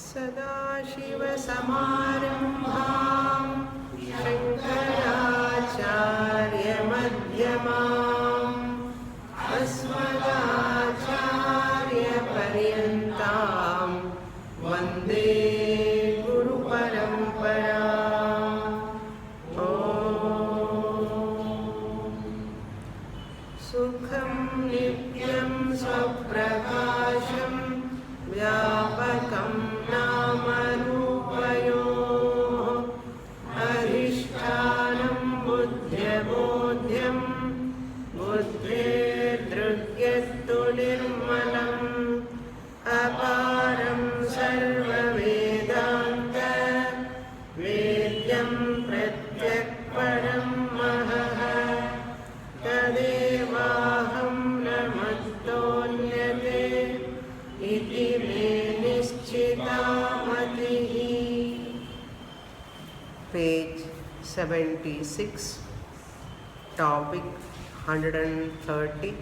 सदाशिवसमारम्भां शङ्कराचार्यमध्यमाम् अस्मदाचार्यपर्यन्तां वन्दे गुरुपरम्पराम्। ॐ सुखं नित्यं स्वप्रकाशं व्यापकं नामरूपयोः अधिष्ठानं बुद्ध्यबोध्यं बुद्धेर्दृग्यस्तु निर्मलम् अपारं सर्ववेदान्त वेद्यं प्रत्यक्परं महः तदेवाहं नमस्तोऽन्यते इति मे निश्चिता मतिः। Page 76, topic 130,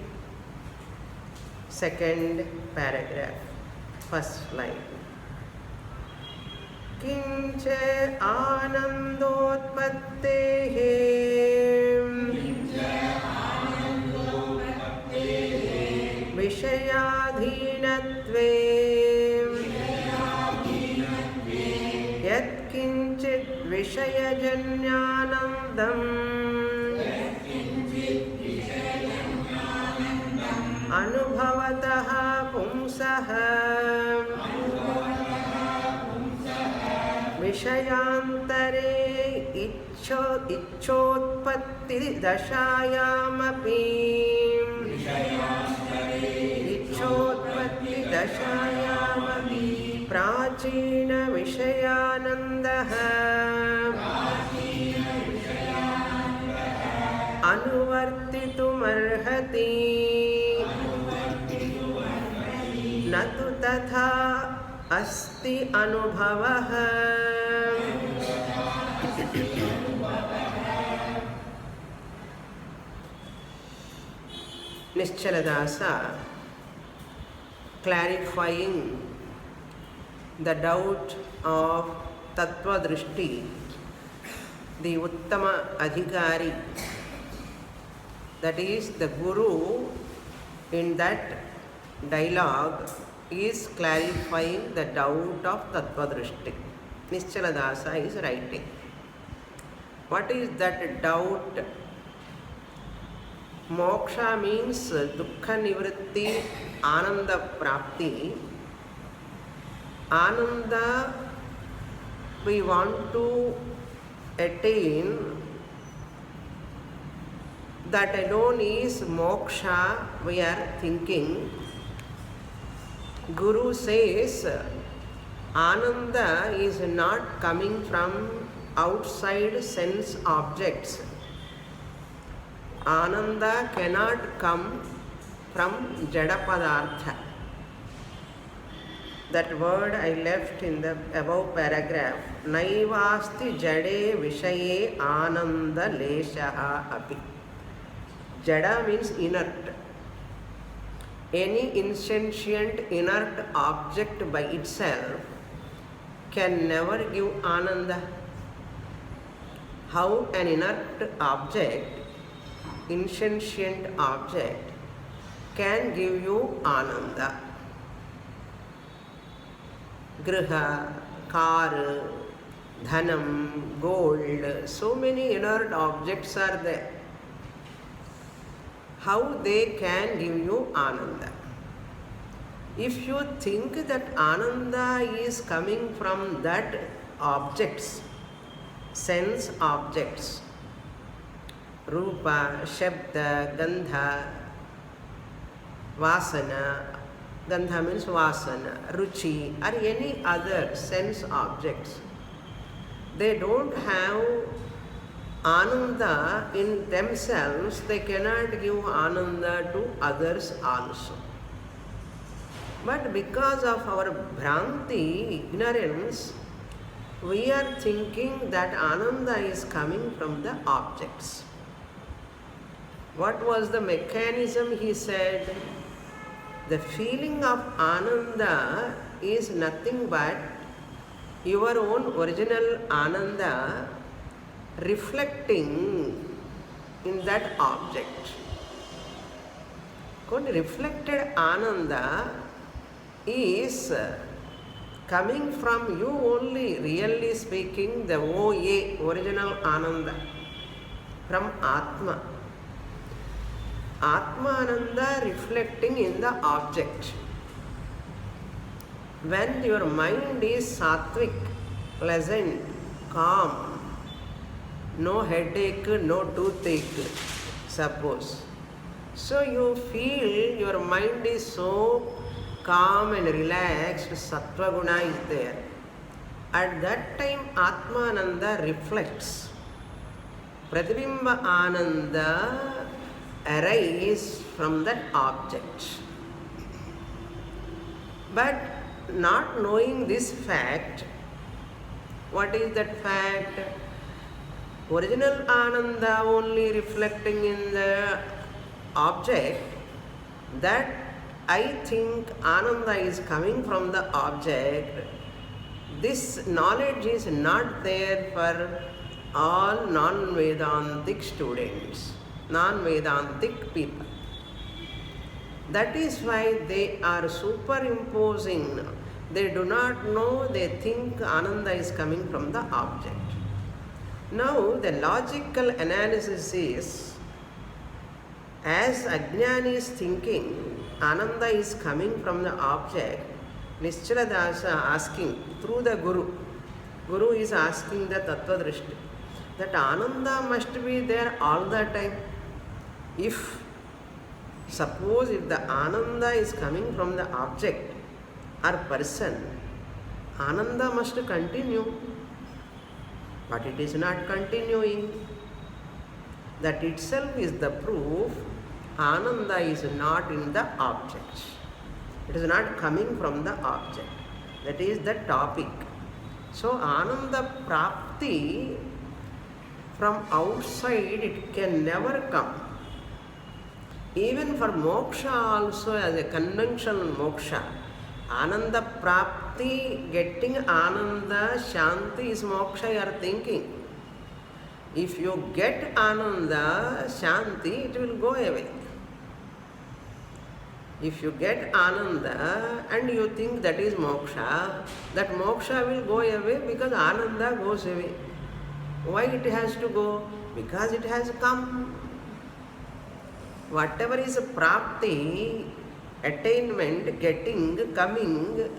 second paragraph, first line. किंच आनन्दोत्पत्तेः विषयाधीनत्वे यत्किञ्चित् विषयजन्यानन्दम् अनुभवतः पुंसः विषयान्तरे इच्छोत्पत्तिदशायामपि प्राचीनविषयानन्दः अनुवर्तितुमर्हति न तु तथा अस्ति अनुभवः। Nischalodasa, clarifying the doubt of Tattva Drishti, the Uttama Adhikari, that is the Guru in that dialogue is clarifying the doubt of Tattva Drishti. Nischalodasa is writing. What is that doubt? Moksha means dukkha nivritti, ananda prapti. Ananda we want to attain, that alone is moksha we are thinking. Guru says Ananda is not coming from outside sense objects. Ananda cannot come from Jada Padartha. That word I left in the above paragraph. Naivasti Jade Vishaye Ananda Leshaha Api. Jada means inert. Any insentient inert object by itself can never give Ananda. How an inert object, insentient object, can give you Ananda? Griha, car, dhanam, gold, so many inert objects are there. How they can give you Ananda? If you think that Ananda is coming from that objects, sense objects, Rupa, Shabda, Gandha, Vasana, Gandha means Vasana, Ruchi, or any other sense objects, they don't have Ananda in themselves, they cannot give Ananda to others also. But because of our Bhranti, ignorance, we are thinking that Ananda is coming from the objects. What was the mechanism? He said, the feeling of Ananda is nothing but your own original Ananda reflecting in that object. Reflected Ananda is coming from you only, really speaking, the OA, original Ananda, from Atma. Atma Ananda reflecting in the object. When your mind is sattvic, pleasant, calm, no headache, no toothache, suppose. So you feel your mind is so calm and relaxed, sattva guna is there. At that time, Atmananda reflects. Pratibimba Ananda arises from that object. But not knowing this fact, what is that fact? Original Ananda only reflecting in the object, that I think Ananda is coming from the object. This knowledge is not there for all non-Vedantic students, non-Vedantic people. That is why they are superimposing. They do not know, they think Ananda is coming from the object. Now the logical analysis is, as Ajnani is thinking, Ananda is coming from the object, Nischala Dasa asking through the Guru. Guru is asking the Tattva Drishti, that Ananda must be there all the time. Suppose if the Ananda is coming from the object or person, Ananda must continue. But it is not continuing. That itself is the proof Ananda is not in the object. It is not coming from the object. That is the topic. So Ananda Prapti from outside, it can never come. Even for moksha also, as a conventional moksha, Ananda Prapti, getting Ananda, Shanti is moksha you are thinking. If you get Ananda, Shanti, it will go away. If you get Ananda and you think that is moksha, that moksha will go away because Ananda goes away. Why it has to go? Because it has come. Whatever is prapti, attainment, getting, coming,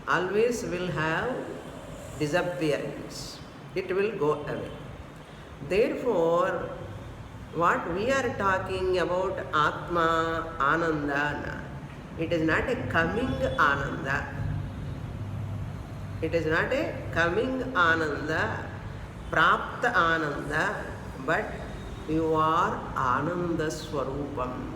always will have disappearance. It will go away. Therefore, what we are talking about Atma, Ananda, it is not a coming Ananda. It is not a coming Ananda, Prapta Ananda, but you are Ananda Swarupam.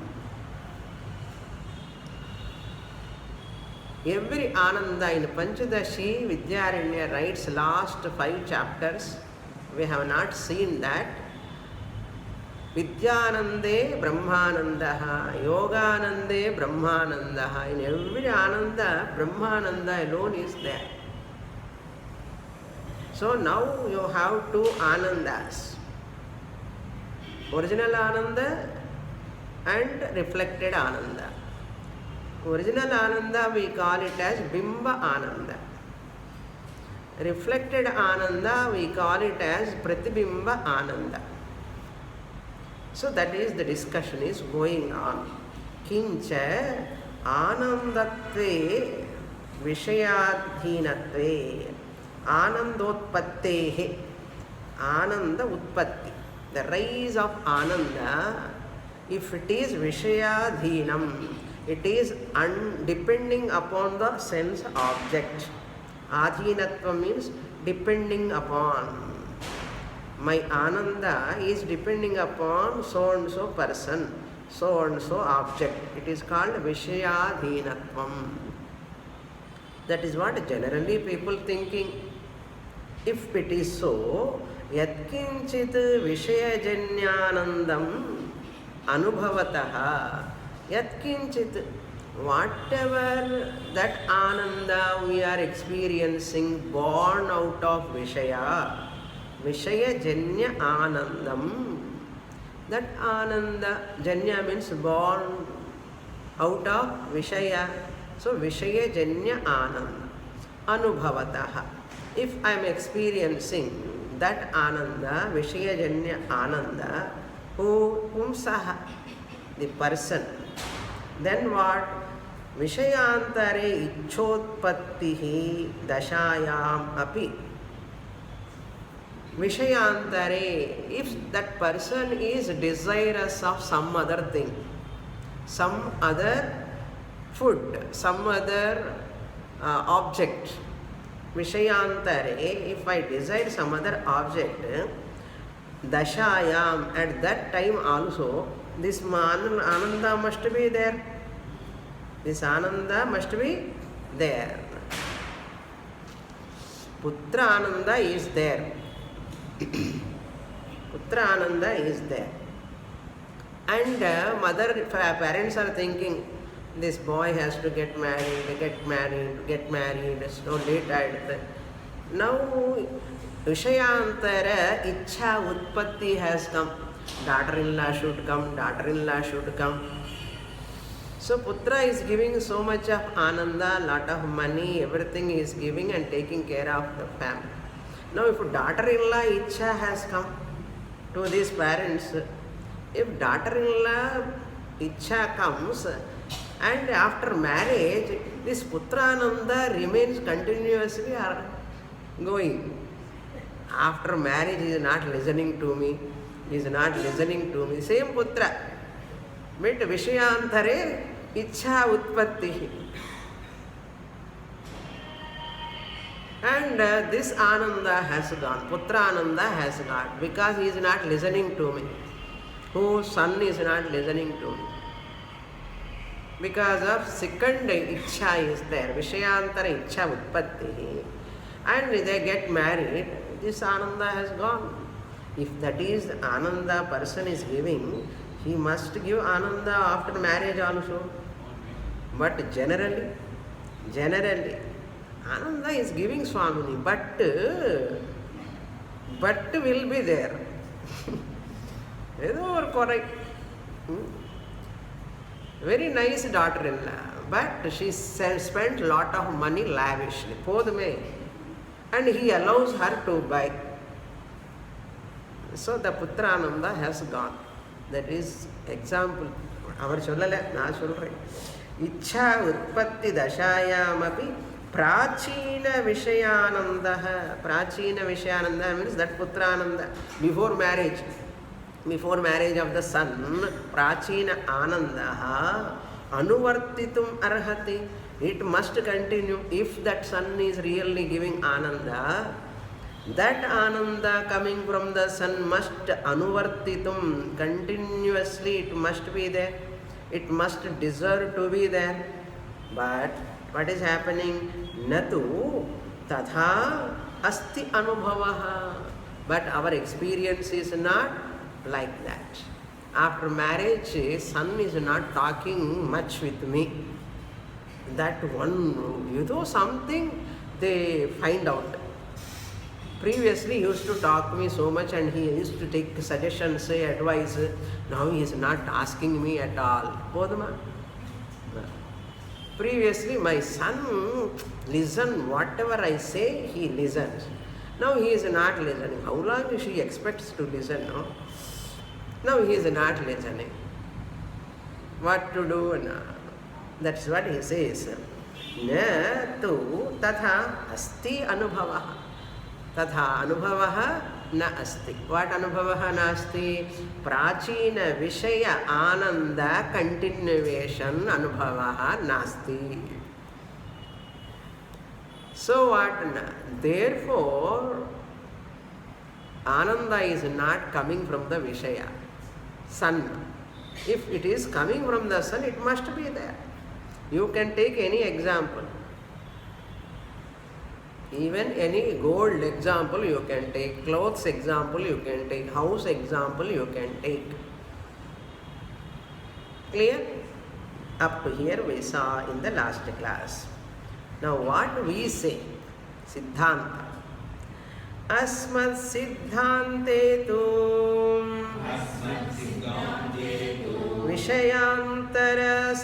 Every Ananda in Panchadashi, Vidyaranya writes last 5 chapters. We have not seen that. Vidyanande Brahmananda, Yoganande Brahmananda. In every Ananda, Brahmananda alone is there. So now you have 2 Anandas. Original Ananda and reflected Ananda. Original Ananda we call it as Bimba Ananda. Reflected Ananda we call it as Pratibimba Ananda. So that is the discussion is going on. Kincha Anandatve Vishayadhinatve Anandotpattehe Ananda Utpatti. The rise of Ananda, if it is Vishayadhinam, it is depending upon the sense object. Adhinatva means depending upon. My Ananda is depending upon so and so person, so and so object. It is called Vishayadhinatvam. That is what generally people thinking. If it is so, Yatkinchit Vishayajanyānandam Anubhavataha. Yatkinchit, whatever that ananda we are experiencing born out of Vishaya, Vishaya Janya Anandam, that Ananda, Janya means born out of Vishaya, so Vishaya Janya Ananda, Anubhavataha. If I am experiencing that Ananda, Vishaya Janya Ananda, whom saha, the person, then what? Vishayantare ichotpattihi dashayam api. Vishayantare, if that person is desirous of some other thing, some other food, some other object, Vishayantare, if I desire some other object, dashayam, at that time also, this ananda must be there. This ananda must be there. Putra ananda is there. Putra ananda is there. And parents are thinking, this boy has to get married, so late at. Now, Vishayantara, Ichha Utpatti has come. Daughter-in-law should come. So Putra is giving so much of ananda, lot of money, everything he is giving and taking care of the family. Now if daughter-in-law Ichha has come to these parents, if daughter-in-law Ichha comes and after marriage, this Putrananda remains continuously going. After marriage he is not listening to me, Same Putra. But Vishayantare Ichha Utpatti. And this Ananda has gone, Putra Ananda has gone, because he is not listening to me. Whose son is not listening to me? Because of second Ichha is there, Vishayantara Ichha Utpatti. And they get married, this Ananda has gone. If that is the Ananda person is giving, he must give Ananda after marriage also. But generally, Ananda is giving Swamini, but will be there. Correct. Very nice daughter-in-law, but she spent lot of money lavishly. And he allows her to buy. So the Putra Ananda has gone. That is example. Our Cholala, na Cholre. Ichha Utpatti Dashayamapi Prachina Vishayananda. Prachina Vishayananda means that Putra Ananda. Before marriage of the son, Prachina Ananda Anuvartitum Arhati. It must continue. If that son is really giving Ananda, that Ananda coming from the sun must anuvartitum, continuously it must be there. It must deserve to be there. But what is happening? Natu tatha asti anubhavaha. But our experience is not like that. After marriage, son is not talking much with me. That one, something they find out. Previously, he used to talk to me so much and he used to take suggestions, advice. Now he is not asking me at all. Podama. Previously, my son listen whatever I say, he listens. Now he is not listening. How long she expects to listen? No? Now he is not listening. What to do? No. That's what he says. Na tu tatha asti anubhavaha. Tatha anubhavaha na asti. What anubhavaha na asti? Prachina Vishaya Ananda continuation anubhavaha nasti. So what? Therefore, Ananda is not coming from the Vishaya, sun. If it is coming from the sun, it must be there. You can take any example. Even any gold example you can take, clothes example you can take, house example you can take. Clear? Up to here we saw in the last class. Now what we say? Siddhanta. Asmat siddhante tu Vishayantara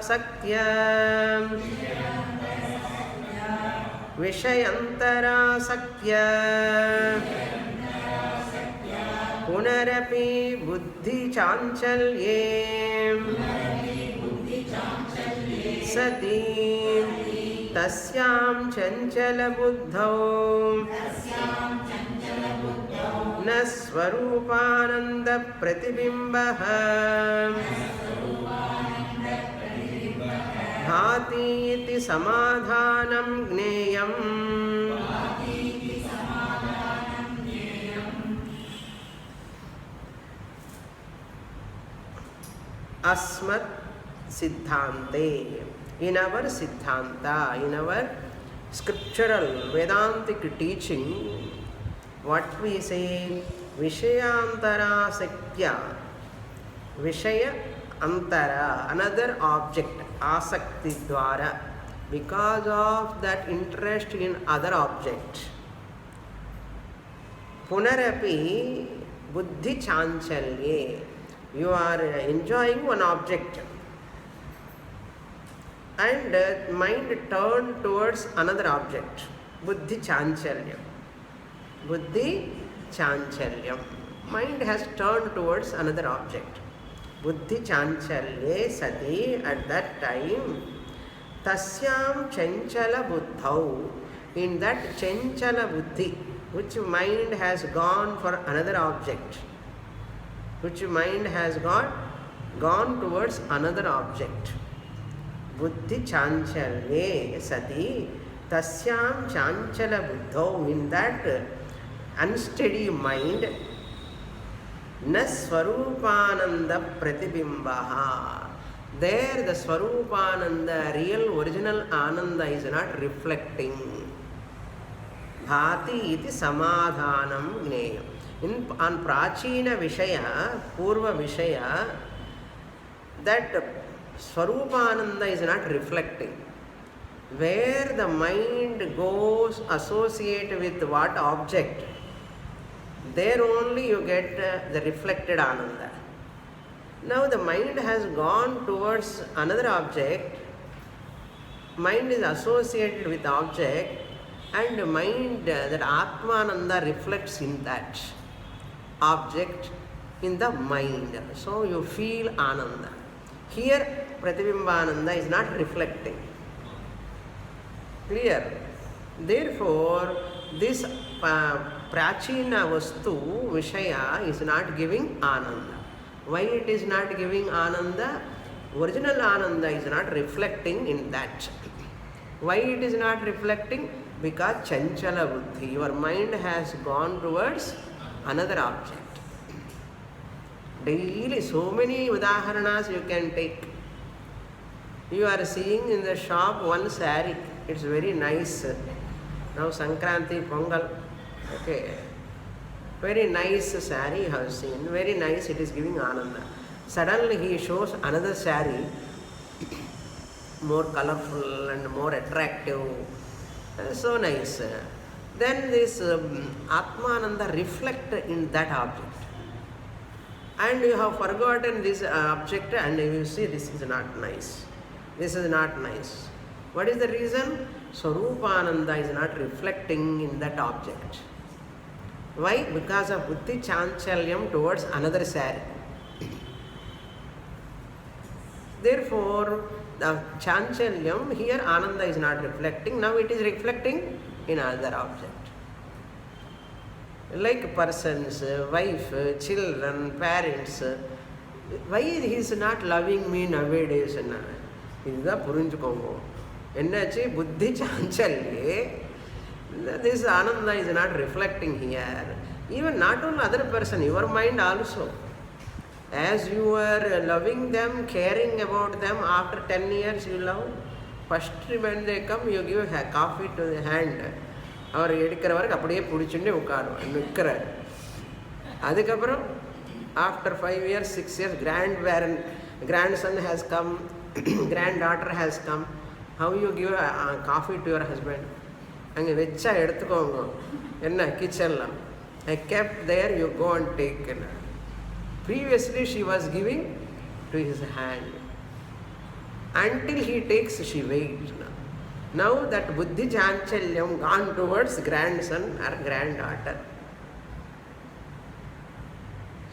sakya Vishayantara sakya Punarapi buddhi chanchalye Sati Tasyam chanchala buddhau Na swarupananda pratibimbaha Bhati iti samadhanam gneyam Asmat siddhante. In our siddhanta, in our scriptural Vedantic teaching, what we say, Vishayantara sakya, Vishaya antara, another object, asakti dwara, because of that interest in other object. Punarapi buddhi chanchalye, you are enjoying one object and mind turned towards another object. Buddhi chanchalyam. Buddhi chanchalyam. Mind has turned towards another object. Buddhi chanchalye sati, at that time, tasyam chanchala buddhau, in that chanchala buddhi, which mind has gone for another object, which mind has gone towards another object. Buddhi chanchalye sati tasyam chanchala buddhau, in that unsteady mind, na swarupananda pratibimbaha, there the swarupananda, real original ananda, is not reflecting. Bhati iti samadhanam gneyam. On prachina vishaya, purva vishaya, that Swarupananda is not reflecting. Where the mind goes associate with what object, there only you get the reflected Ananda. Now the mind has gone towards another object, mind is associated with the object, and mind, that Atmananda reflects in that object in the mind. So you feel Ananda. Here Pratibimbananda is not reflecting. Clear? Therefore, this Prachina Vastu Vishaya is not giving Ananda. Why it is not giving Ananda? Original Ananda is not reflecting in that. Why it is not reflecting? Because Chanchala Buddhi, your mind has gone towards another object. Daily, so many udaharanas you can take. You are seeing in the shop one saree, it's very nice. Now Sankranti, Pongal, okay. Very nice saree you have seen, very nice, it is giving Ananda. Suddenly he shows another saree, more colorful and more attractive, so nice. Then this Atmananda reflect in that object. And you have forgotten this object and you see this is not nice. This is not nice. What is the reason? Swarupananda is not reflecting in that object. Why? Because of Buddhi Chanchalyam towards another saree. Therefore, the Chanchalyam, here Ananda is not reflecting, now it is reflecting in another object. Like persons, wife, children, parents, why he is not loving me nowadays? இதுதான் புரிஞ்சுக்கோங்க. என்னாச்சு? புத்தி சாஞ்சல்யே, this Ananda is not reflecting here. Even not only other person, your mind also. As you are loving them, caring about them, after 10 years you love. First when they come, you give a coffee to the hand. அவர் எடுக்கிறவருக்கு அப்படியே பிடிச்சுட்டு உட்காருவார், நிற்கிறார். அதுக்கப்புறம் after 5 years, 6 years, grandson has come, granddaughter has come, how you give coffee to your husband? அங்கே வச்சா எடுத்துக்கோங்க என்ன கிச்சனில் I kept there, you go and take. Previously she was giving to his hand. Until he takes, she waits. Now that buddhi chanchalyam gone towards grandson or granddaughter.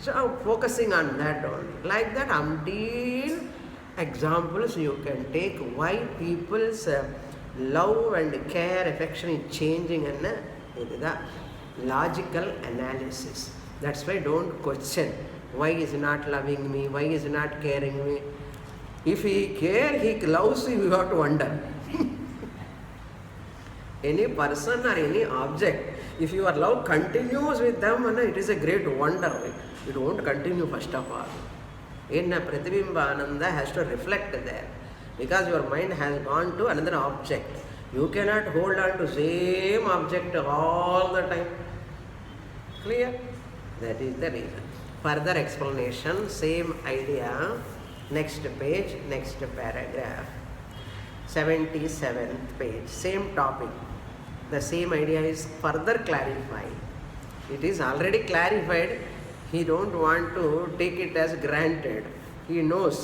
So focusing on that only. Like that, umpteen examples you can take why people's love and care, affection is changing, and the logical analysis. That's why don't question why is he not loving me, why is he not caring me. If he care, he loves you, you have to wonder. Any person or any object, if your love continues with them, it is a great wonder. It won't continue first of all. In Pratibimba Ananda has to reflect there. Because your mind has gone to another object. You cannot hold on to same object all the time. Clear? That is the reason. Further explanation, same idea. Next page, next paragraph. 77th page, same topic. The same idea is further clarified. It is already clarified. He don't want to take it as granted. He knows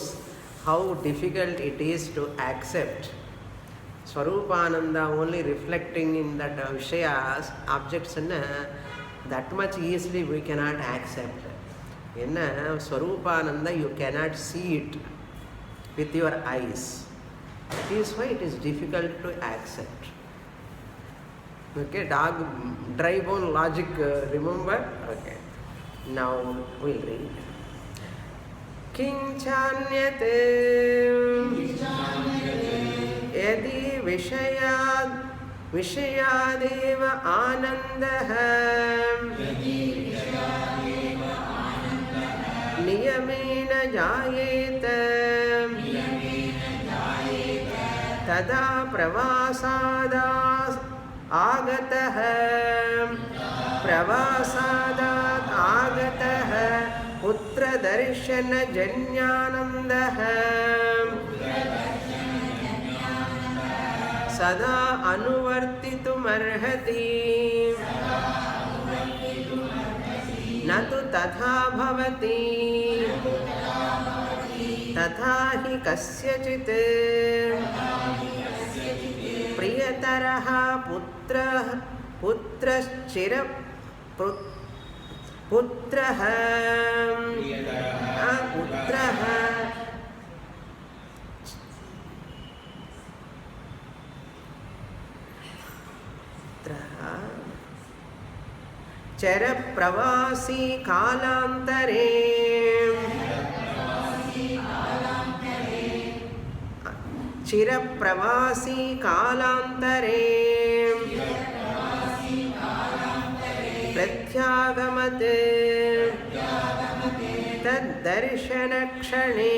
how difficult it is to accept. Swarupananda only reflecting in that Vishayas, objects, that much easily we cannot accept. In Swarupananda you cannot see it with your eyes. That is why it is difficult to accept. Okay, dog, dry bone logic, remember? Okay. Now we'll read. किंचान्यते यदि विषयादेव आनन्दः नियमेन जायेत तदा प्रवासादात् आगतः पुत्रदर्शनजन्यानन्दः सदा अनुवर्तितुमर्हति न तु तथा भवति तथा हि कस्यचित् प्रियतरः पुत्रः चरप्रवासी कालान्तरे चिरप्रवासी कालान्तरे प्रत्यागमत् तद्दर्शनक्षणे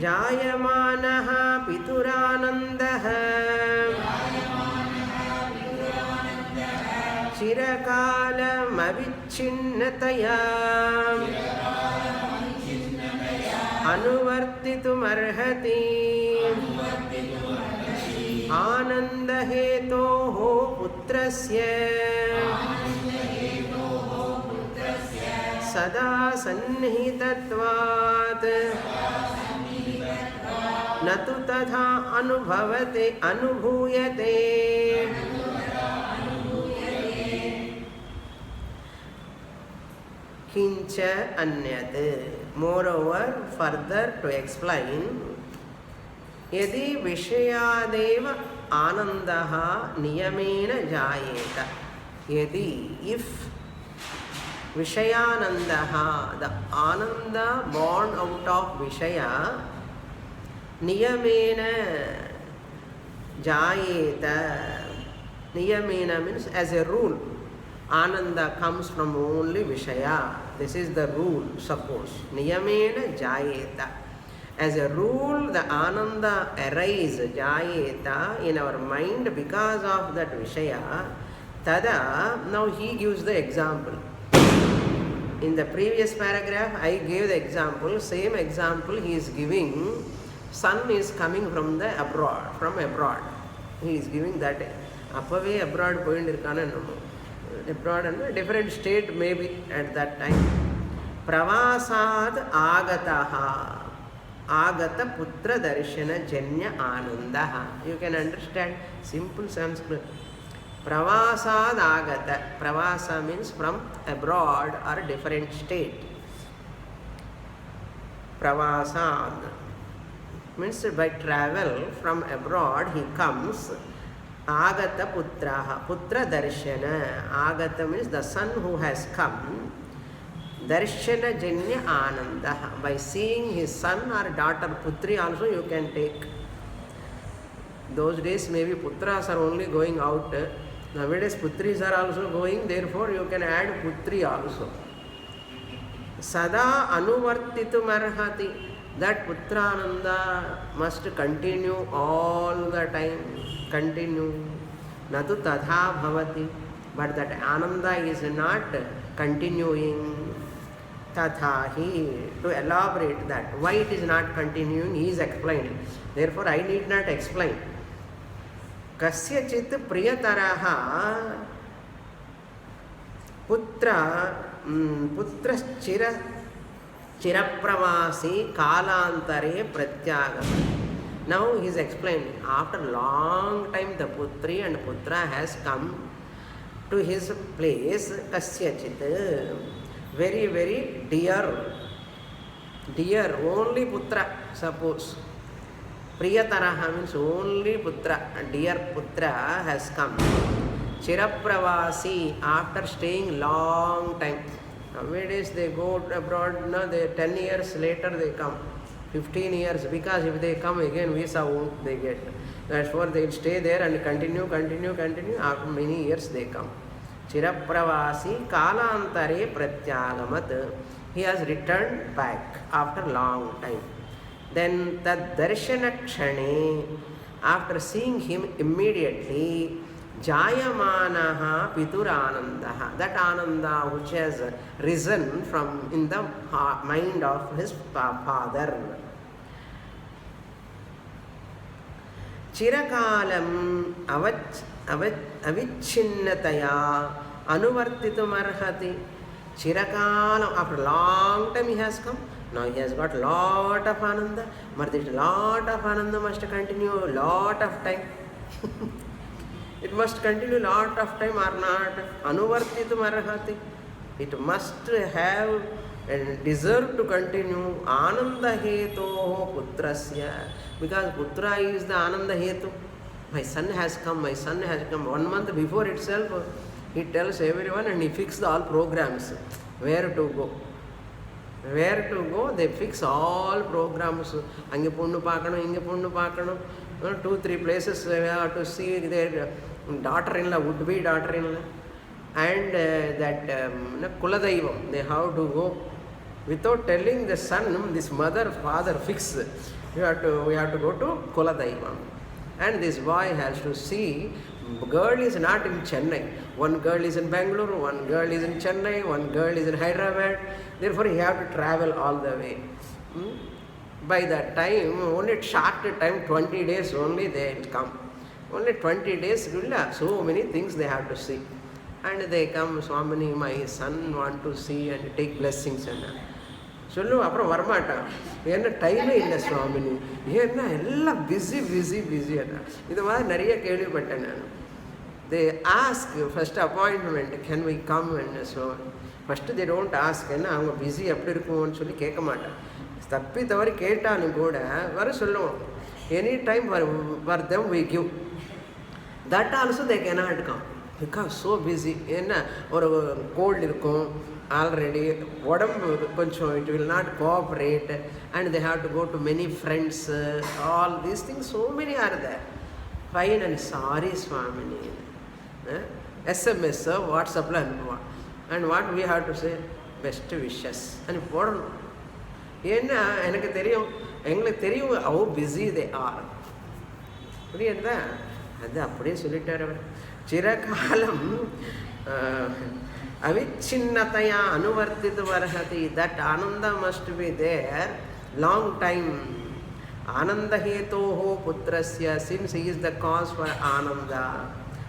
जायमानः पितुरानन्दः चिरकालमविच्छिन्नतया अनुवर्तितुमर्हति आनन्दहेतोः पुत्रस्य सदा सन्निहितत्वात् न तु तथा अनुभूयते किंच अन्यत्. Moreover, further to explain, यदि विषयादेव आनन्दः नियमेन जायेत. यदि, if Vishayanandaha, the Ananda born out of Vishaya, Niyamena Jayeta. Niyamena means as a rule. Ananda comes from only Vishaya. This is the rule, suppose. Niyamena Jayeta. As a rule, the Ananda arises, Jayeta, in our mind because of that Vishaya. Tada, now he gives the example. In the previous paragraph, I gave the example, same example he is giving. Son is coming from the abroad, He is giving that. Appave abroad poindirkana no. Abroad and different state maybe at that time. Pravasad agataha. Agata putra darshana janya anandaha. You can understand simple Sanskrit. Pravasad agata. Pravasa means from abroad or different state. Pravasad means by travel from abroad he comes. Agata putraha. Putra darshana. Agata means the son who has come. Darshana janya anandaha. By seeing his son or daughter, putri also you can take. Those days maybe putras are only going out. Nowadays putris are also going, therefore you can add putri also. Sada anuvartitum arhati. That putrananda must continue all the time. Continue. Natu tadha bhavati. But that ananda is not continuing. Tathahi. To elaborate that. Why it is not continuing, he is explaining. Therefore I need not explain. Kasyachit priyataraha putra chirapravasi kalantare pratyagam. Now he is explaining. After long time the putri and putra has come to his place. Kasyachit. Very, very dear. Dear, only putra, suppose. Priyataraha means only putra, dear putra has come. Chirapravasi, after staying long time. Nowadays they go abroad, no, they 10 years later they come. 15 years, because if they come again, visa won't they get. Therefore they will stay there and continue. After many years they come. Chirapravasi kalantare pratyagamat. He has returned back after long time. Then tad darshana kshane, after seeing him immediately, jayamanaha pituranandaha. That ananda which has risen from in the mind of his father. Chirakalam avichinnataya anuvartitum arhati. Chirakalam, after long time he has come. Now he has got lot of ananda, but this lot of ananda must continue lot of time. It must continue lot of time or not. Anuvartitum arhati. It must have and deserve to continue. Ananda heto putrasya. Because putra is the ananda hetu. My son has come, 1 month before itself, he tells everyone and he fixes all programs. Where to go. They fix all programs. Ange punnu paakano. 2-3 places we have to see their daughter-in-law, would-be daughter-in-law. And that Kuladaivam, they have to go. Without telling the son, this mother, father fix. We have to go to Kuladaivam. And this boy has to see, girl is not in Chennai. One girl is in Bangalore, one girl is in Chennai, one girl is in Hyderabad. Therefore, he have to travel all the way. By that time, only short time, 20 days only they will come. Only 20 days, so many things they have to see. And they come, Swamini, my son want to see and take blessings. சொல்லு அப்புறம் வரமாட்டான். என்ன டைமே இல்லை சுவாமினி, ஏன்னா எல்லாம் busy இது மாதிரி நிறைய கேள்விப்பட்டேன் நான். They ask first appointment, can we come and so on. First they don't ask, என்ன அவங்க பிஸி எப்படி இருக்குமோன்னு சொல்லி கேட்க மாட்டான். தப்பி தவறி கேட்டாலும் கூட வர சொல்லுவோம். Any time for them we give. That also they cannot come because so busy. என்ன ஒரு கோல்டு இருக்கும் already, உடம்பு கொஞ்சம் it will not cooperate and they have to go to many friends, all these things, so many are there. Fine and sorry Swamini. SMS, WhatsApp and what we have to say, best wishes and போடணும். ஏன்னா எனக்கு தெரியும், எங்களுக்கு தெரியும் how busy they are. புரியுதா? அது அப்படியே சொல்லிட்டார் அவர். சிறகாலம் Avicchinnataya anuvartitu varhati. That ananda must be there long time. Ananda hetoho putrasya, since he is the cause for ananda.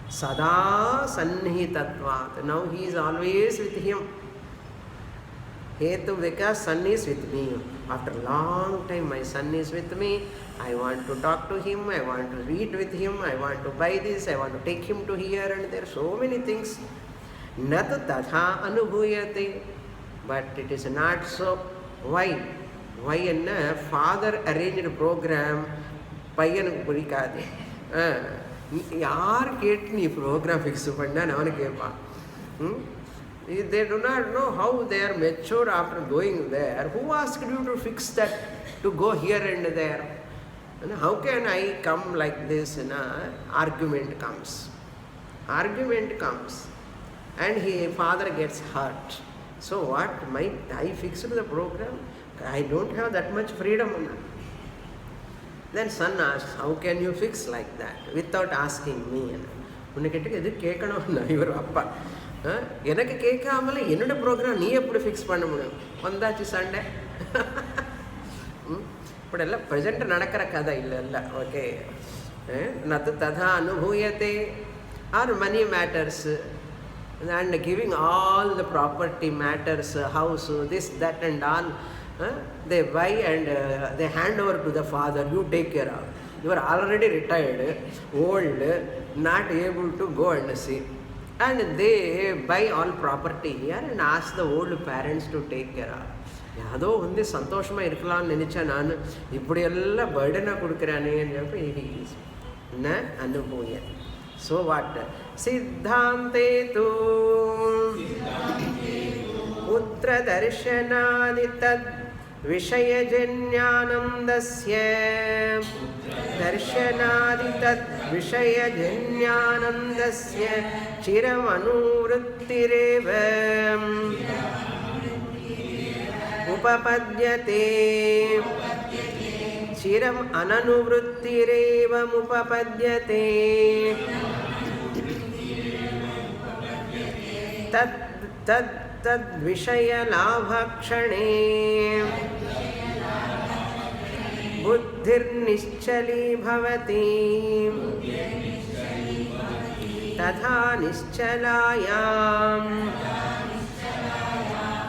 Sada sannihitatvat. Now he is always with him. Hetu, because son is with me. After a long time my son is with me. I want to talk to him, I want to eat with him, I want to buy this, I want to take him to here and there. So many things. Nat tatha anubhuyate. But it is not so. Why? Why enna father arranged program பையனுக்கு பிடிக்காது. யார் கேட்டு நீ program fix பண்ணான்னு அவனு கேட்பான். They do not know how they are mature after going there. Who asked you to fix that, to go here and there? And how can I come like this? Argument comes. Argument comes. And father gets hurt. So what? I fixed the program? I don't have that much freedom. Then son asks, how can you fix like that without asking me? எனக்கு கேட்காமல என்னோட program நீ எப்படி fix பண்ண முடியும்? வந்தாச்சு Sunday. இப்படியெல்லாம் present நடக்கிற கதை இல்லை. ஓகே. நத்து ததா அனுபூயத்தே are money matters and giving all the property matters, house, this, that and all, they buy and they hand over to the father. You take care of. You are already retired, old, not able to go and see. And they buy all property here and ask the old parents to take care of. யாதோ வந்து சந்தோஷமாக இருக்கலாம்னு நினச்சா நான் இப்படியெல்லாம் பர்டனாக கொடுக்குறானேன்னு சொல்லி ந அனுபூய. So what? Siddhante tu putra darshanadi tad vishayajanyānandasya darshanadi tad vishayajanyānandasya chiram anuvrittireva upapadyate chiram ananuvrittireva upapadyate tad vishaya labhakshane buddhir nischali bhavati तथा निश्चलायां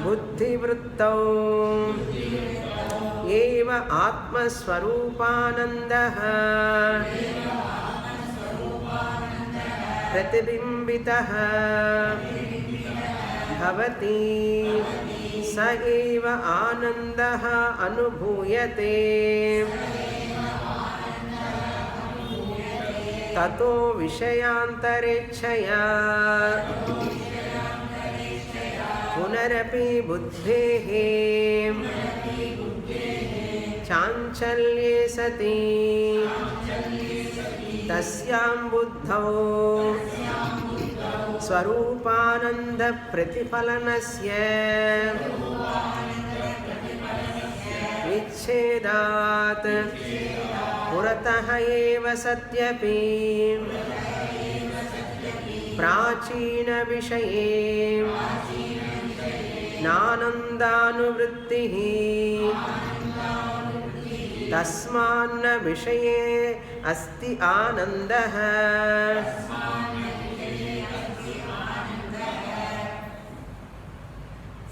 बुद्धिवृत्तौ एव आत्मस्वरूपानन्दः प्रतिबिम्बितः भवति स एव आनन्दः अनुभूयते ततो विषयान्तरेच्छया पुनरपि बुद्धेः चाञ्चल्ये सति तस्यां बुद्धौ स्वरूपानन्दप्रतिफलनस्य विच्छेदात् पुरतः एव सत्यपि प्राचीनविषये नानन्दानुवृत्तिः तस्मान्न विषये अस्ति आनन्दः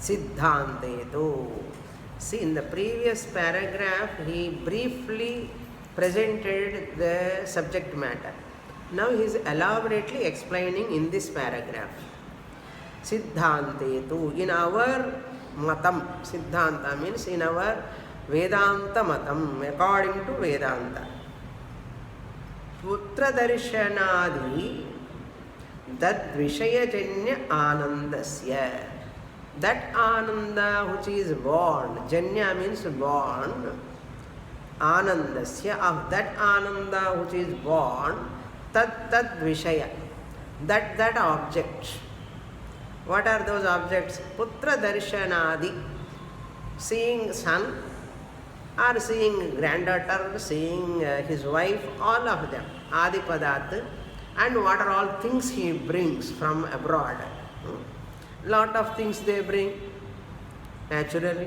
सिद्धान्ते तो. See, in the previous paragraph he briefly presented the subject matter. Now he is elaborately explaining in this paragraph. Siddhante tu, in our matam, Siddhanta means in our Vedanta matam, according to Vedanta. Putra darshanadi that vishayajanya anandasya. That ananda which is born, janya means born, anandasya, of that ananda which is born, tat vishaya, that object. What are those objects? Putra darshanadi, seeing son or seeing granddaughter, seeing his wife, all of them, adipadat, and what are all things he brings from abroad. lot of things they bring. Naturally,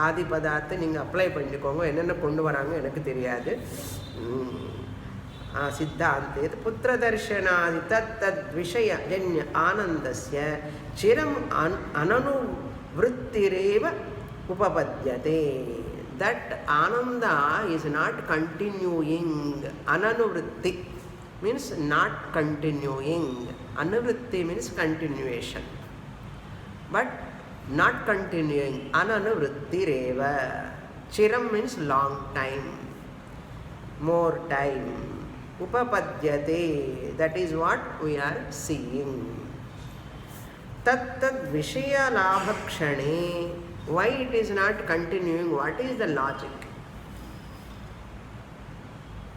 ஆதி பதார்த்தை நீங்கள் apply பண்ணிக்கோங்க. என்னென்ன கொண்டு வராங்க எனக்கு தெரியாது. सिद्धान्ते पुत्रदर्शनादि तद्विषयजन्य आनन्दस्य चिरम् अननुवृत्तिरेव उपपद्यते. That ananda is not continuing. Ananuvritti means not continuing. Anuvritti means continuation, but not continuing. Ananuvrittireva. Chiram means long time, more time. Upapadyate, that is what we are seeing. Tat vishaya labhakshane. Why it is not continuing? What is the logic?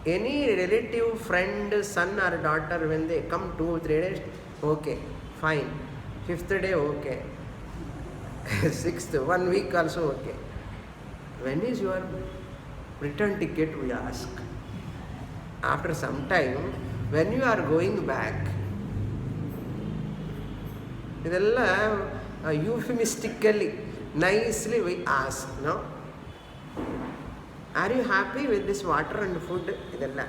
Any relative, friend, son or daughter, when they come 2-3 days, okay, fine. 5th day, okay. 6th, 1 week also okay. When is your return ticket, we ask. After some time, when you are going back, idella euphemistically, nicely we ask, no? Are you happy with this water and food? Idella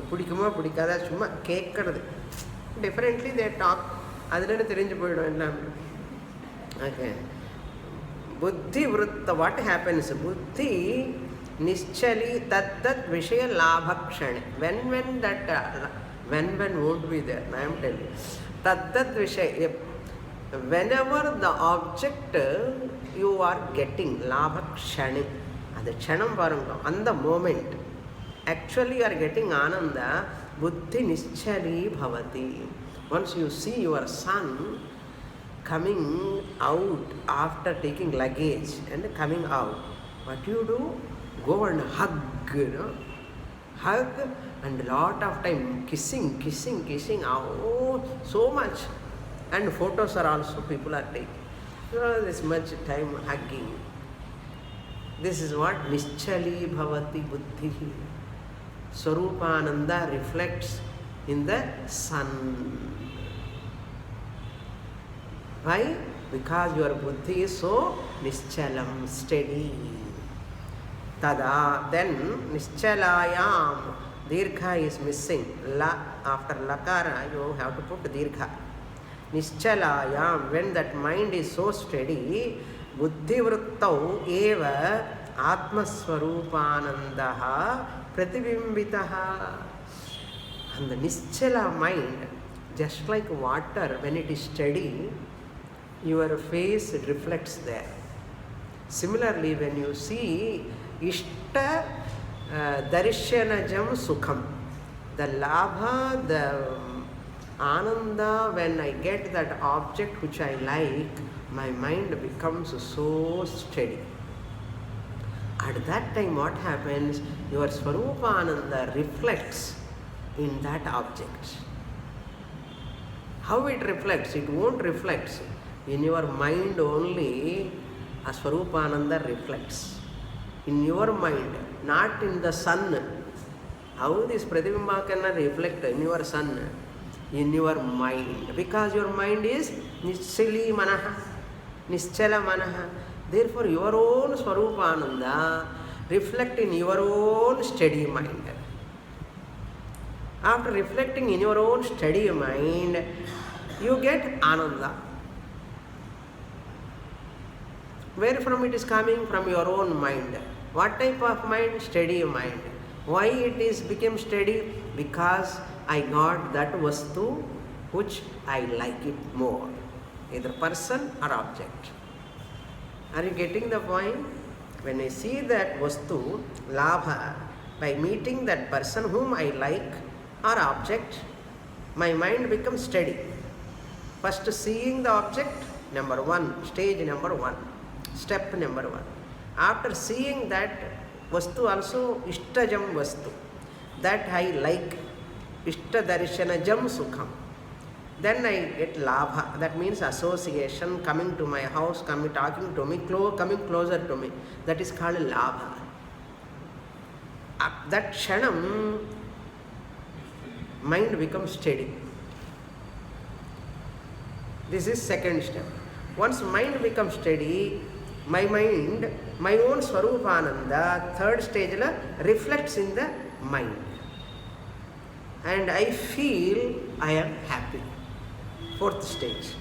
pudikuma pudikada summa kekkuradhu. Differently they talk. Adilane therinju poidum ella. Okay. Buddhi vritta, what happens? Buddhi nischali tat vishaya labhakshane. When that when won't be there. I am telling you. Tat vishaya. Whenever the object you are getting labhakshane, the kshanam paranga, on the moment, actually you are getting ananda, buddhi nischali bhavati. Once you see your son coming out after taking luggage and coming out, what you do? Go and hug, hug, and lot of time kissing. Oh, so much. And photos are also people are taking. This much time hugging. This is what nischali bhavati buddhi. Swarupananda reflects in the sun. Why? Because your buddhi is so nischalam, steady. Tada, then nischalayam, dirgha is missing. La, after lakara you have to put dirgha. Nischalayam, when that mind is so steady, buddhi vrittau eva atmaswarupanandaha pratibimbitaha. And the nischala mind, just like water, when it is steady, your face reflects there. Similarly, when you see ishta darshanajam sukham, the labha, the ananda, when I get that object which I like, my mind becomes so steady. At that time, what happens? Your Swarupananda reflects in that object. How it reflects? It won't reflect in your mind only. A Swarupananda reflects in your mind, not in the sun. How this Pratibimba can reflect in your sun? In your mind, because your mind is nischali manaha, nischala manaha. Therefore, your own Swarupananda reflect in your own steady mind. After reflecting in your own steady mind, you get ananda. Where from it is coming? From your own mind. What type of mind? Steady mind. Why it is become steady? Because I got that vastu which I like it more, either person or object. Are you getting the point? When I see that vastu, labha, by meeting that person whom I like or object, my mind becomes steady. First seeing the object, number one, stage number one, step number one. After seeing that vastu also, ishtajam vastu, that I like, ishta darshanajam sukham, then I get labha, that means association, coming to my house, coming, talking to me, coming closer to me, that is called labha. At that kshanam, mind becomes steady. This is second step. Once mind becomes steady, my mind, my own Swarupananda, third stage reflects in the mind. And I feel I am happy. Fourth stage.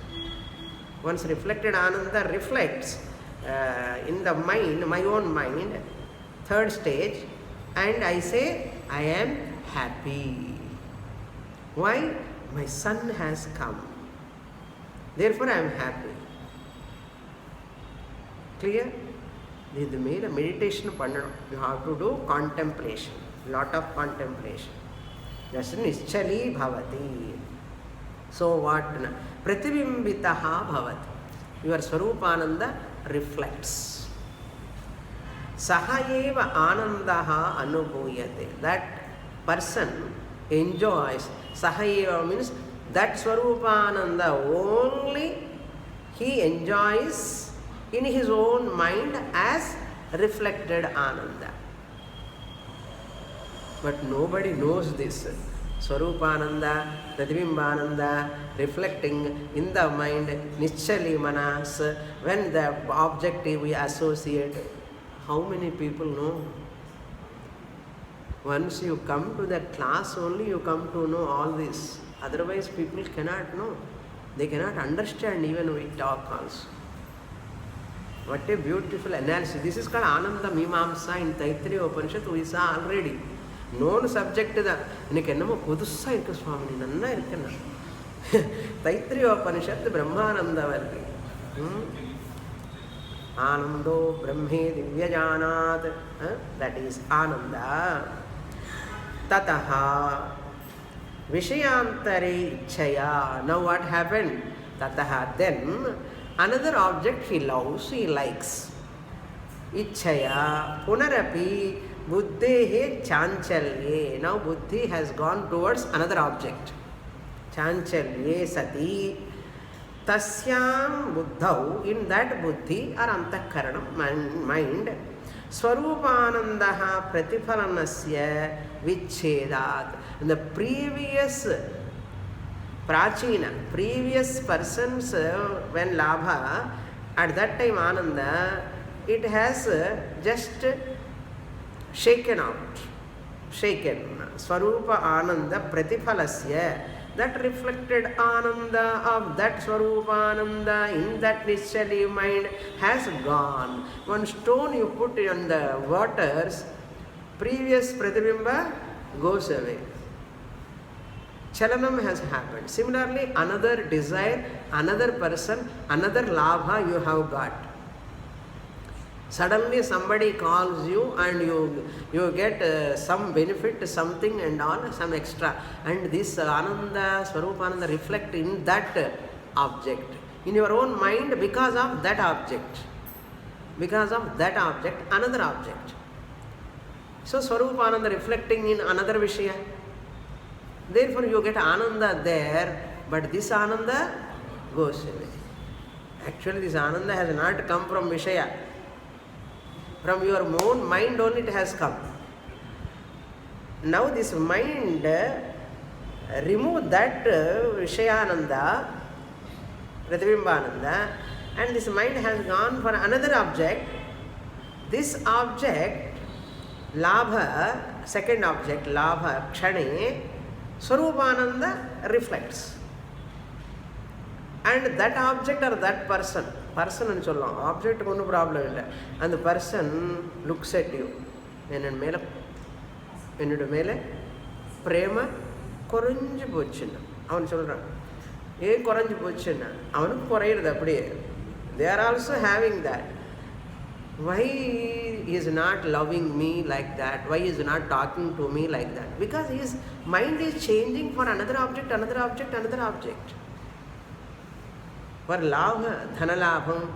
Once reflected Ananda reflects in the mind, my own mind, third stage, and I say, I am happy. Why? My son has come. Therefore, I am happy. Clear? This is made a meditation. You have to do contemplation. Lot of contemplation. That's nischali bhavati. So what? Pratibimbitaha bhavati. Your Swarupananda reflects. Sahaeva anandaha anubhuyate. That person enjoys. Sahaeva means that Swarupananda only he enjoys in his own mind as reflected Ananda. But nobody knows this. Swarupananda, Pratibimbananda, reflecting in the mind, Nischali Manas, when the objective we associate. How many people know? Once you come to the class only, you come to know all this. Otherwise, people cannot know. They cannot understand even we talk also. What a beautiful analysis. This is called Ananda Mimamsa in Taittiriya Upanishad. We saw already. Known subject da. Inike ennamo pudusa irukku Swami nanna irukkenna. Taittiriya Upanishad Brahmananda vargi. Anando Brahme Divyajanat. That is Ananda. Tataha Vishayantare Ichchaya. Now what happened? Tataha. Then another object he loves, he likes. Ichchaya Punarapi Buddhehe Chanchalye. Now Buddhi has gone towards another object. Chanchalye Sati. Tasyam Buddhau. In that Buddhi or Antakaranam, mind, Swarupanandaha Pratifalanasya Vichchedat. In the previous Prachina, previous persons, when Labha, at that time Ananda, it has just shaken out. Shaken. Swarupa Ananda Pratifalasya. That reflected Ananda of that Swarupananda in that Nischali mind has gone. One stone you put in the waters, previous Pratibimba goes away. Chalanam has happened. Similarly, another desire, another person, another labha you have got. Suddenly somebody calls you and you get some benefit, something and all, some extra. And this Ananda, Swarupananda reflect in that object. In your own mind because of that object. Because of that object, another object. So Swarupananda reflecting in another Vishaya. Therefore you get Ananda there, but this Ananda goes away. Actually this Ananda has not come from Vishaya. From your own mind only it has come. Now this mind remove that Vishayananda, Pratibimbananda, and this mind has gone for another object. This object, Labha, second object, Labha, Kshane, Swarupananda reflects. And that object or that person and sollam, object no problem illa. And the person looks at you. Ennude mele prema koranju pochina. Avan solran. Ye koranju pochina. Avanukku korayirudhu appadiye. They are also having that. Why he is not loving me like that? Why he is not talking to me like that? Because his mind is changing for another object, another object, another object. For labha, dhanalabham,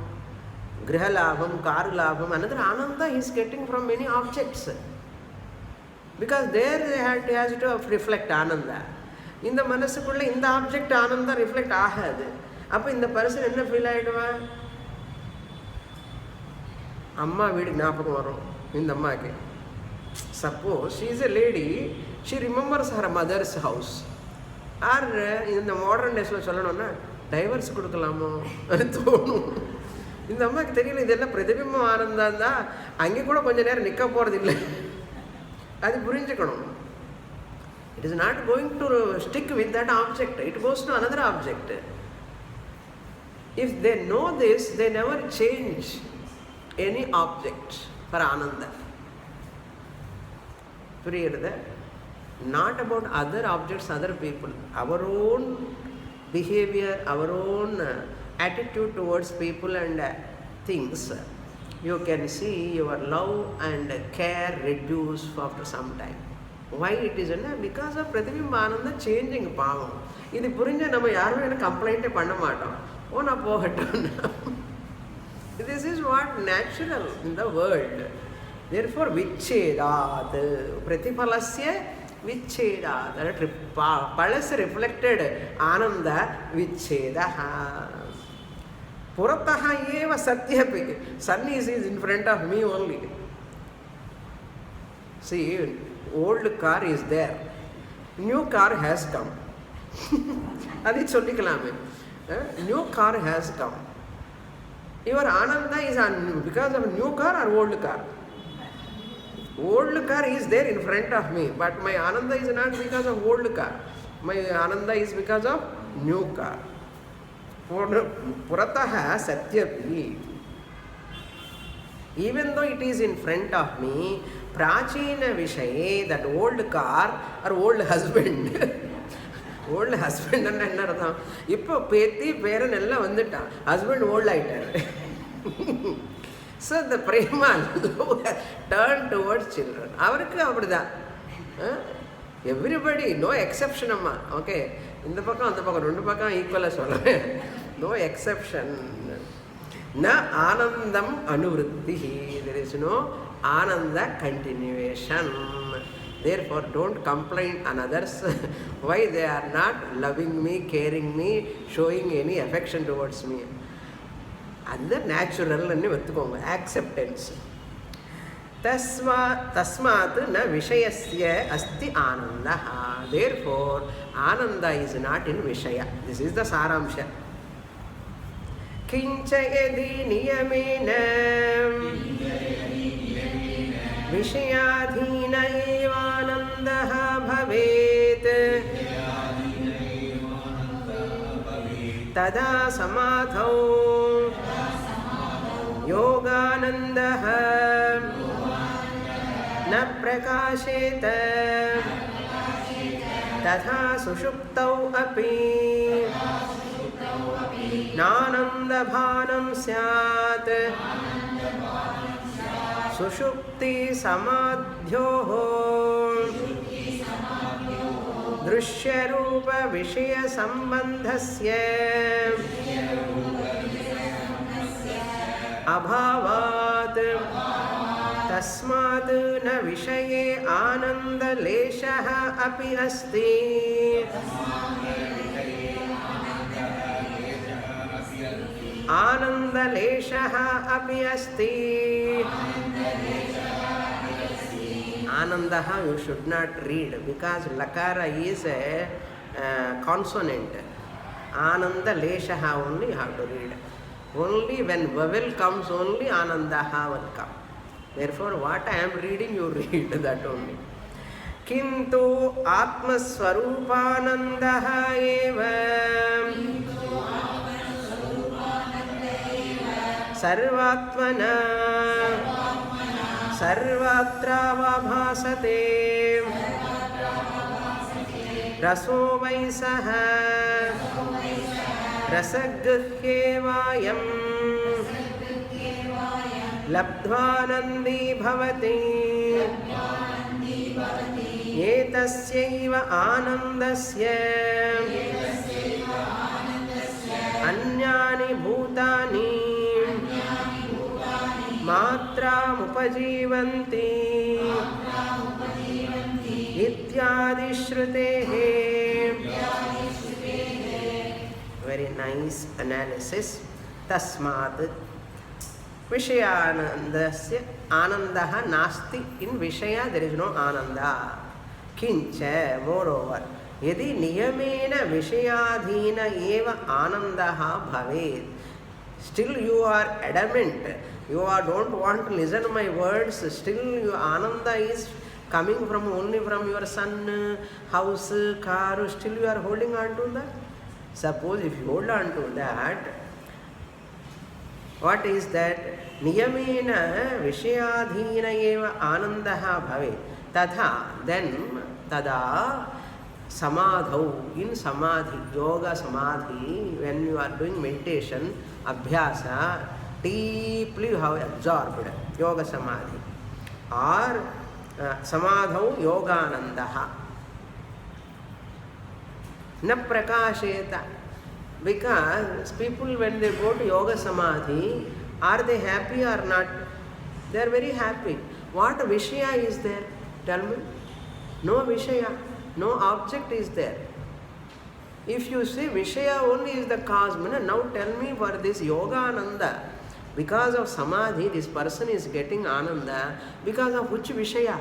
grihalabham, karulabham, another ananda he is getting from many objects. Because there he has to reflect ananda. In the manasukulla, in the object ananda reflect ahad. Appo in the person enna feel aidva? Amma veedi gnapakam varum. In the ammake. Suppose she is a lady, she remembers her mother's house. Or in the modern days lo sollanona, divorce கொடுக்கலாமோ தோணும். இந்த அம்மாவுக்கு தெரியல இதெல்லாம் பிரதிபிம்பம் ஆனந்தம் தான், அங்கே கூட கொஞ்ச நேரம் நிற்க போகிறது இல்லை. அது புரிஞ்சுக்கணும். It is not going to stick with that object. It goes to another object. If they know this, they never change any object for Ananda. Puriyada, not about other objects, other people. Our own behavior, our own attitude towards people and things, you can see your love and care reduce after some time. Why it is? Because of Pratibimba Ananda changing power. இது புரிஞ்ச நம்ம யாருமே என்ன கம்ப்ளைண்ட்டே பண்ண மாட்டோம். ஓ நான் போகட்டும். This is what natural in the world. Therefore vichedat pratipalasya vichedat. Palas reflected ananda vichedaha. Purataha eva satyapi. Sun is in front of me only. See, old car is there, new car has come. Adi sollikalame. New car has come. Your Ananda is because of new car or old car? Old car is there in front of me, but my Ananda is not because of old car. My Ananda is because of new car. Purataha satyapi. Even though it is in front of me, Prachina Vishaye, that old car or old husband. Old husband and another. Ipo Peti, parent, ella vandita. Husband old lighter. So the prema turn towards children. Everybody, no exception. Okay. In the paka, equal as well. No exception. Na anandam anuvritti. There is no ananda continuation. Therefore, don't complain on others why they are not loving me, caring me, showing any affection towards me. And the natural acceptance. Tasmat na vishayasya asti anandaha. Therefore, ananda is not in vishaya. This is the saramsha. Kincha yadi niyamena Vishayadhina evanandaha bhavet tada samadhau yoganandaha na prakasheta tatha sushuptau api nananda bhanam syat sushupti samadhyoho drushya rupa vishaya sambandhasya abhavat tasmat na vishaye ananda leshaha api asti. Ananda leshaha api asti. Anandaha you should not read because lakara is a consonant. Ananda leshaha only you have to read. Only when vowel comes only anandaha will come. Therefore what I am reading you read that only. Kintu atma swarupanandaha eva sarvatmana sarvatra vabhasate raso vaisaha rasaghyevayam labdhvanandi bhavati etasyaiva anandasya anyani bhutani matra upajivanti ityadi shrutehe. Very nice analysis. Tasmat vishayanandasya anandaha nasti. In vishaya there is no ananda. Kincha, moreover, यदि नियमेन विषयाधीन एव आनन्दः भवेत्, still you are adamant, don't want to listen to my words, still your ananda is coming only from your son, house, car, still you are holding on to that. Suppose if you hold on to that, what is that? Niyamena vishayadhina eva anandaha bhave. Tatha, then tada samadhau, in samadhi, yoga samadhi, when you are doing meditation, abhyasa, deeply you have absorbed yoga samadhi, or samadhau yoganandaha na prakasheta. Because people, when they go to yoga samadhi, are they happy or not? They are very happy. What vishaya is there? Tell me. No vishaya, no object is there. If you say vishaya only is the cause, now tell me, for this yoga ananda, because of samadhi, this person is getting ananda, because of which vishaya?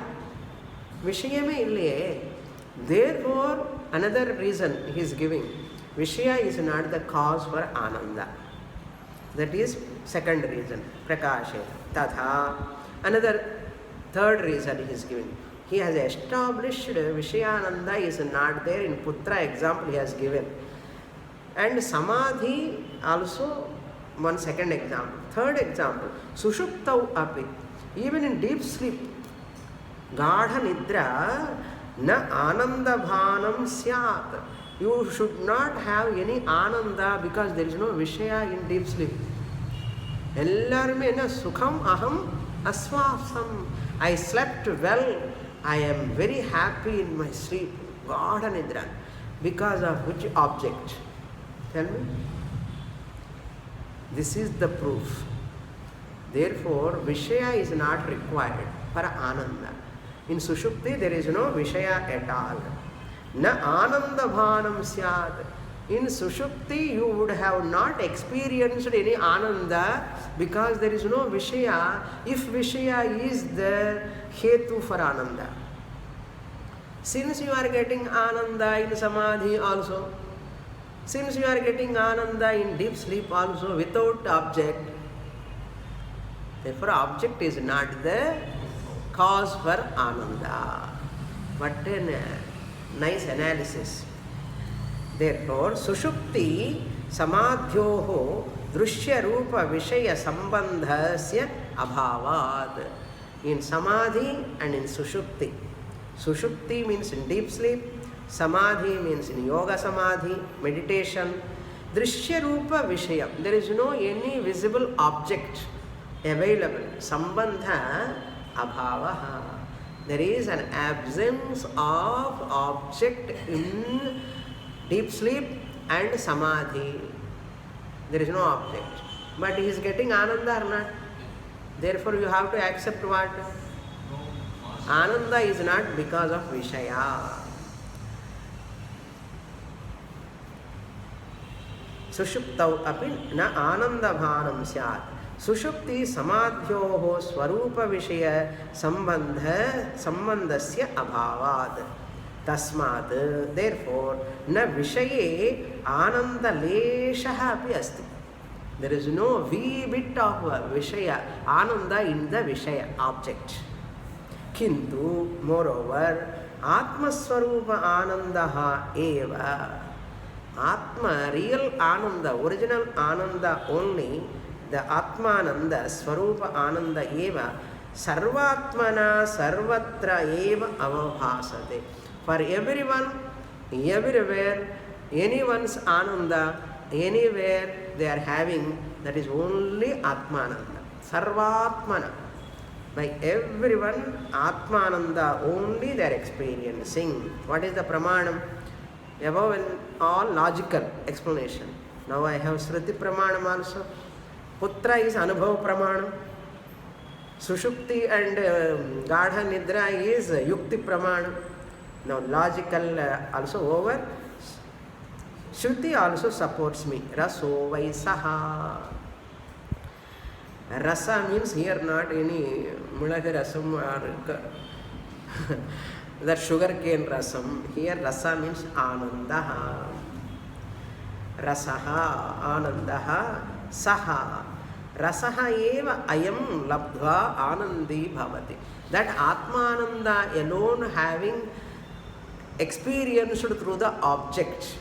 Vishaya mein illaye. Therefore, another reason he is giving. Vishaya is not the cause for ananda. That is second reason. Prakashe. Tatha. Another third reason he is giving. He has established Vishayananda is not there. In Putra example he has given. And Samadhi also one second example. Third example. Sushuptau api. Even in deep sleep. Gadha nidra na ananda bhanam syat. You should not have any ananda because there is no Vishaya in deep sleep. Ellarme na sukham aham aswasam. I slept well. I am very happy in my sleep. Gadha nidra. Because of which object? Tell me. This is the proof. Therefore, Vishaya is not required for Ananda. In Sushupti, there is no Vishaya at all. Na Ananda Bhanam Syat. In Sushupti, you would have not experienced any Ananda because there is no Vishaya. If Vishaya is the Hetu for Ananda. Since you are getting Ananda in Samadhi also, since you are getting Ananda in deep sleep also without object, therefore object is not the cause for Ananda. What a nice analysis. Therefore, Sushupti Samadhyoho Drushya Rupa Vishaya Sambandhasya Abhavad. In Samadhi and in Sushupti. Sushupti means in deep sleep. Samadhi means in yoga samadhi, meditation. Drishya Rupa Vishaya. There is no any visible object available. Sambandha Abhavaha. There is an absence of object in deep sleep and samadhi. There is no object. But he is getting Ananda or not? Therefore you have to accept what? Ananda is not because of Vishaya. Sushuptau api na Ananda bhanam syat. Sushupti samadhyoho swarupa vishaya sambandhasya abhavad. Tasmad, therefore, na vishaye ananda leshaha api asti. There is no wee bit of vishaya, ananda in the vishaya object. Kintu, moreover, atmaswarupa anandaha eva. Atma, real ananda, original ananda only, the Atmananda, Swarupa Ananda eva, Sarvatmana Sarvatra eva avabhasate. For everyone, everywhere, anyone's Ananda, anywhere they are having, that is only Atmananda. Sarvatmana. By everyone, Atmananda only they are experiencing. What is the Pramanam? Above all logical explanation. Now I have Shruti Pramanam also. Putra is Anubhav Pramanam. Sushupti and Gadha Nidra is Yukti Pramanam. Now logical also over. Shruti also supports me. Raso Vaisaha. Rasa means here not any Mulaka Rasam or that sugarcane rasam. Here rasa means anandaha. Rasaha, anandaha, saha. Rasaha eva ayam labdva anandi bhavati. That Atmananda alone having experienced through the object.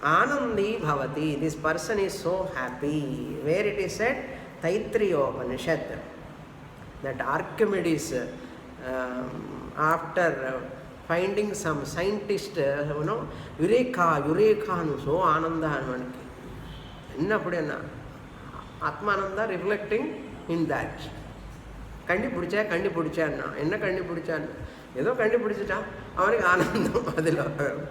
Anandi bhavati. This person is so happy. Where it is said? Taittiriya Upanishad. That Archimedes, after finding some scientist, Eureka, so Ananda Anmanaki. Atmananda reflecting in that. Kandi pudicha, enna kandi pudicha, edo kandi pudichita, avaniki anandam adilo.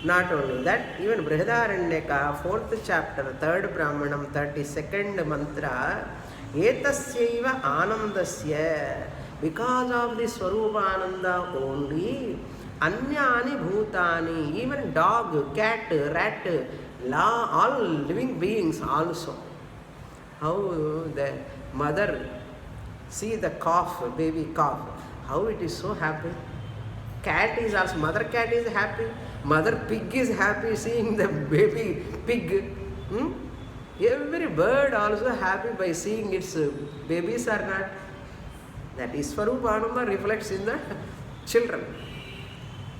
Not only that, even Brihadaranyaka, 4th chapter, 3rd Brahmanam, 32nd mantra, Etasyaiva anandasya, because of the Swarupananda only, Anyani bhutani, even dog, cat, rat, all living beings also. How the mother see the calf, baby calf, how it is so happy. Cat is also, mother cat is happy. Mother pig is happy seeing the baby pig. Every bird also happy by seeing its babies or not. That is Swarupananda reflects in the children.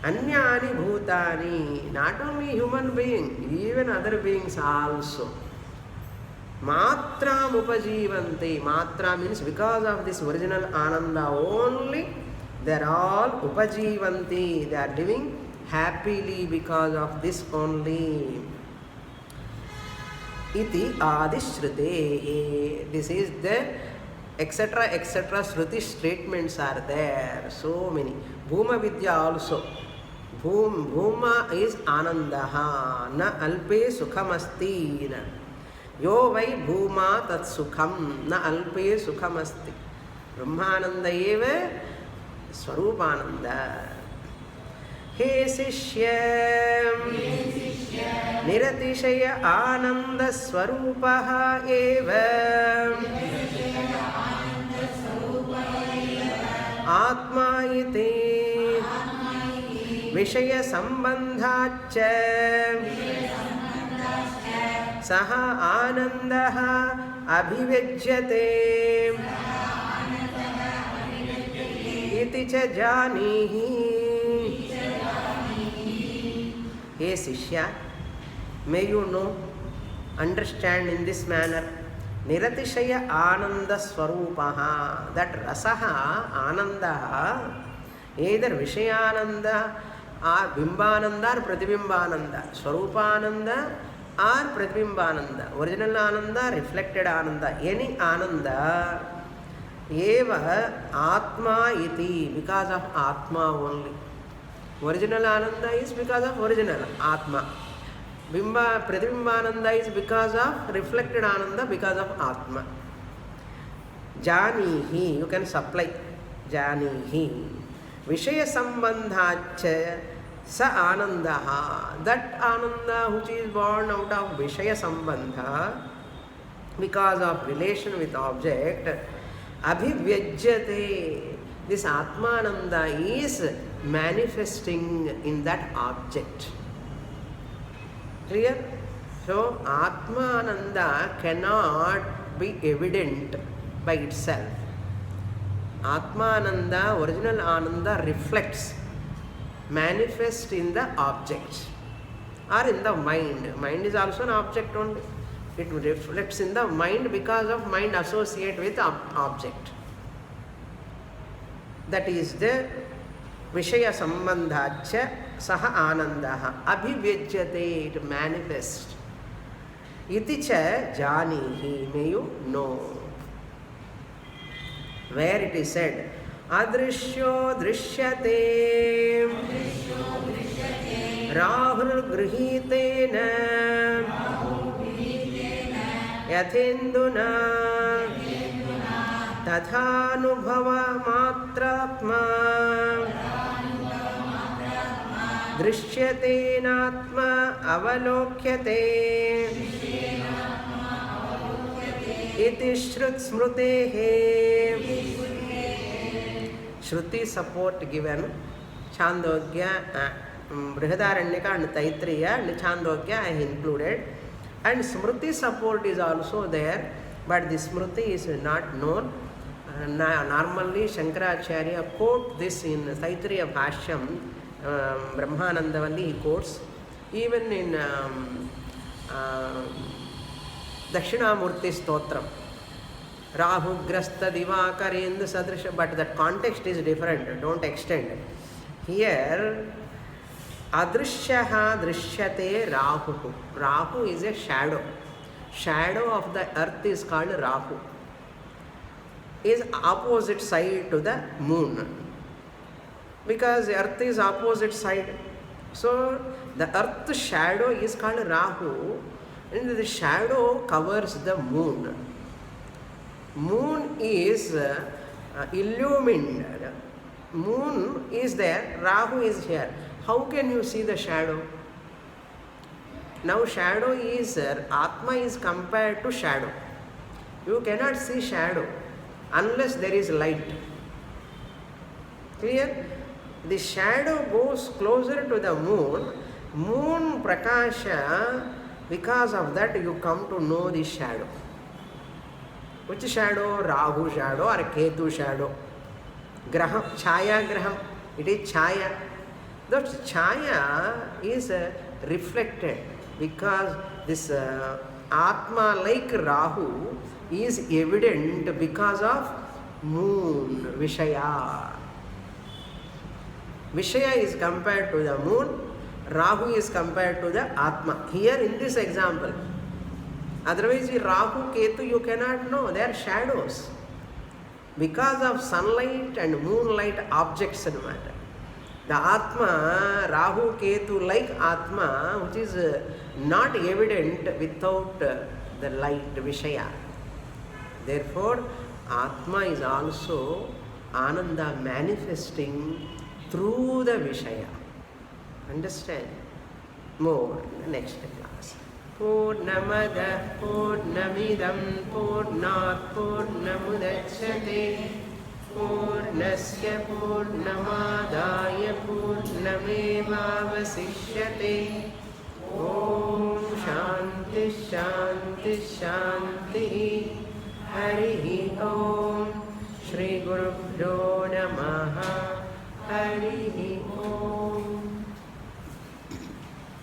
Anyani bhutani, not only human being, even other beings also. Matra upajivanti. Matra means because of this original Ananda only, they are all upajivanti. They are living happily because of this only. Iti adishrute. This is the etc. etc. Shruti statements are there. So many. Bhuma Vidya also. Bhuma is Anandaha. Na alpe sukhamasti. Yo vai bhuma tat sukham. Na alpe sukhamasti. Brahmananda eva Swarupananda. He Sishyam Niratishaya Ananda Swarupaha eva Atma iti Vishaya Sambandhacha Saha Anandaha Abhivejyate Iti cha janihi. Hey Sishya, may you know, understand in this manner, Niratishaya Ananda Swarupaha, that Rasaha, Anandaha, either Vishayananda or Bimbananda or Pratibimbananda, Swarupananda or Pratibimbananda, original Ananda, reflected Ananda, any Ananda, Eva Atma iti, because of Atma only. Original Ananda is because of original Atma. Pratibimbananda is because of reflected Ananda, because of Atma. Janihi, you can supply. Janihi. Vishaya Sambandhacha Sa Anandaha. That Ananda which is born out of Vishaya Sambandha, because of relation with object, Abhivyajyate. This Atmananda is manifesting in that object. Clear? So, Atmananda cannot be evident by itself. Atmananda, original Ananda, reflects, manifests in the object or in the mind. Mind is also an object only. It reflects in the mind because of mind associate with object. That is the Vishaya Sambandhacha Saha Anandaha Abhivyajyate, to manifest. Iti cha janihi, may you know. Where it is said, Adrishyo drishyate Rahul grihitena Yathenduna Tathanubhava matratma Drishyate natma avalokyate Iti shrut smrutehe Shruti support given, Chandogya, Brihadaranyaka and Taittiriya and Chandogya I included. And Smriti support is also there, but the Smriti is not known. Normally Shankaracharya quote this in Taittiriya Bhashyam, Brahmanandavalli he quotes. Even in Dakshinamurti Stotram, Rahu Grasta Divakarendra Sadrisha, but that context is different, don't extend. Here, Adrishyaha Drishyate Rahu. Rahu is a shadow. Shadow of the earth is called Rahu. Is opposite side to the moon. Because the earth is opposite side. So, the earth's shadow is called Rahu, and the shadow covers the moon. Moon is illumined. Moon is there, Rahu is here. How can you see the shadow? Now shadow is, Atma is compared to shadow. You cannot see shadow unless there is light. Clear? The shadow goes closer to the moon. Moon prakasha, because of that you come to know the shadow. Which shadow? Rahu shadow or Ketu shadow. Graham, Chaya Graham. It is Chaya. That Chaya is reflected because this Atma like Rahu is evident because of moon, Vishaya. Vishaya is compared to the moon, Rahu is compared to the Atma. Here in this example. Otherwise, Rahu, Ketu you cannot know, they are shadows. Because of sunlight and moonlight objects in matter. The Atma, Rahu, Ketu like Atma, which is not evident without the light, Vishaya. Therefore, Atma is also Ananda manifesting through the Vishaya. Understand? More in the next class. Purnamada Purnamidam Purnat Purnamudachyate Purnasya Purnamadaya Purnamevavasishyate. Om Shanti Shanti Shanti. Harihi Om. Shri Gurubhyo Namaha. Harihi